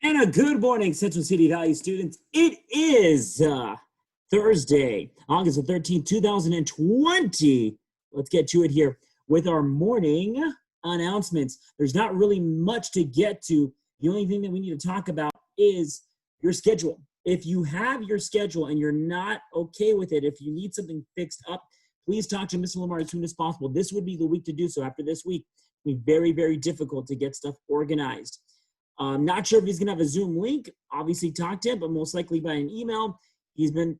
And a good morning, Central City Valley students. It is Thursday, August the 13th, 2020. Let's get to it here with our morning announcements. There's not really much to get to. The only thing that we need to talk about is your schedule. If you have your schedule and you're not okay with it, if you need something fixed up, please talk to Mr. Lamar as soon as possible. This would be the week to do so. After this week, it'll be very, very difficult to get stuff organized. Not sure if he's going to have a Zoom link. Obviously, talk to him, but most likely by an email. He's been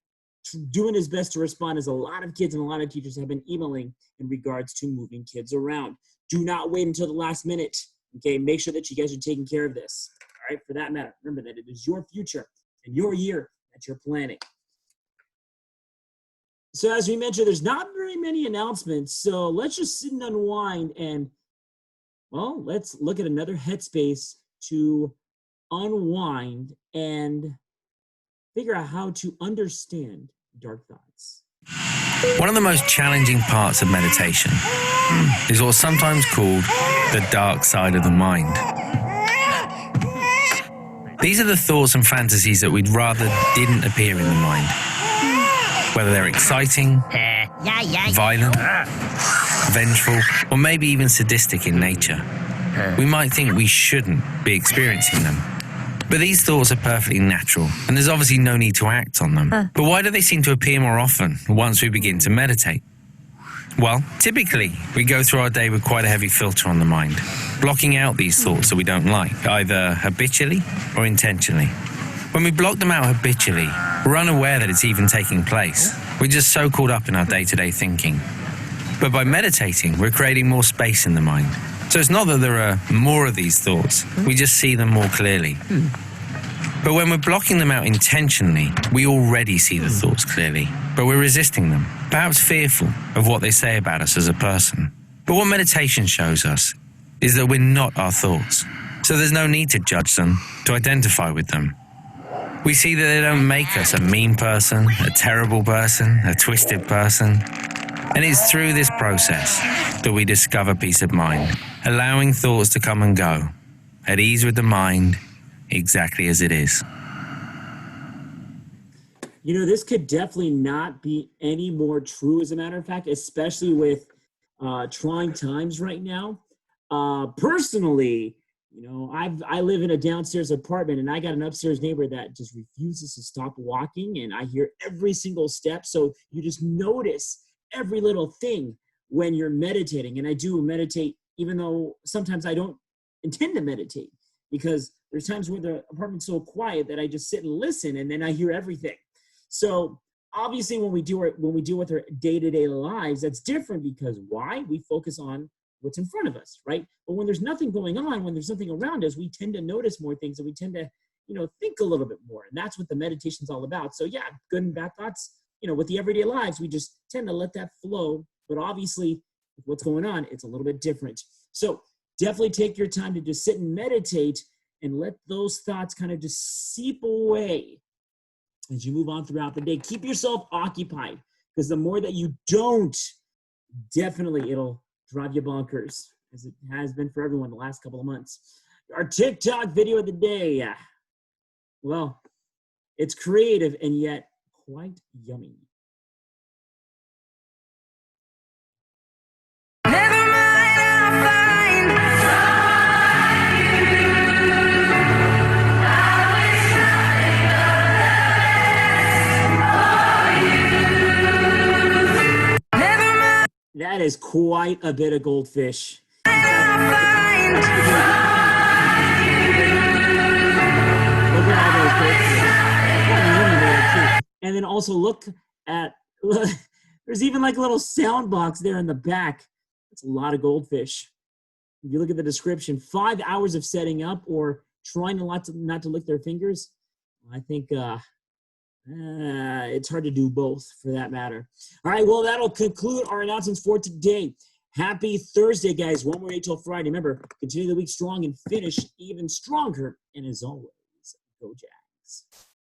doing his best to respond, as a lot of kids and a lot of teachers have been emailing in regards to moving kids around. Do not wait until the last minute. Okay, make sure that you guys are taking care of this. All right, for that matter, remember that it is your future and your year that you're planning. So as we mentioned, there's not very many announcements. So let's just sit and unwind and, well, let's look at another headspace to unwind and figure out how to understand dark thoughts. One of the most challenging parts of meditation is what's sometimes called the dark side of the mind. These are the thoughts and fantasies that we'd rather didn't appear in the mind. Whether they're exciting, violent, vengeful, or maybe even sadistic in nature. We might think we shouldn't be experiencing them. But these thoughts are perfectly natural, and there's obviously no need to act on them. But why do they seem to appear more often once we begin to meditate? Well, typically, we go through our day with quite a heavy filter on the mind, blocking out these thoughts that we don't like, either habitually or intentionally. When we block them out habitually, we're unaware that it's even taking place. We're just so caught up in our day-to-day thinking. But by meditating, we're creating more space in the mind. So it's not that there are more of these thoughts, we just see them more clearly. But when we're blocking them out intentionally, we already see the thoughts clearly, but we're resisting them, perhaps fearful of what they say about us as a person. But what meditation shows us is that we're not our thoughts. So there's no need to judge them, to identify with them. We see that they don't make us a mean person, a terrible person, a twisted person. And it's through this process that we discover peace of mind, allowing thoughts to come and go, at ease with the mind, exactly as it is. You know, this could definitely not be any more true, as a matter of fact, especially with trying times right now. Personally, you know, I live in a downstairs apartment, and I got an upstairs neighbor that just refuses to stop walking, and I hear every single step. So you just notice every little thing when you're meditating. And I do meditate, even though sometimes I don't intend to meditate, because there's times where the apartment's so quiet that I just sit and listen, and then I hear everything. So obviously when we deal with our day-to-day lives, that's different, because why? We focus on what's in front of us, right? But when there's nothing going on, when there's nothing around us, we tend to notice more things, and we tend to, you know, think a little bit more. And that's what the meditation's all about. So yeah, good and bad thoughts, you know, with the everyday lives, we just tend to let that flow. But obviously, with what's going on, it's a little bit different. So definitely take your time to just sit and meditate and let those thoughts kind of just seep away as you move on throughout the day. Keep yourself occupied, because the more that you don't, definitely it'll drive you bonkers, as it has been for everyone the last couple of months. Our TikTok video of the day. Well, it's creative and yet quite yummy. That is quite a bit of goldfish. And then also look at, there's even like a little sound box there in the back. That's a lot of goldfish. If you look at the description, 5 hours of setting up or trying not to lick their fingers. I think it's hard to do both, for that matter. All right, well, that'll conclude our announcements for today. Happy Thursday, guys. One more day till Friday. Remember, continue the week strong and finish even stronger. And as always, go Jags.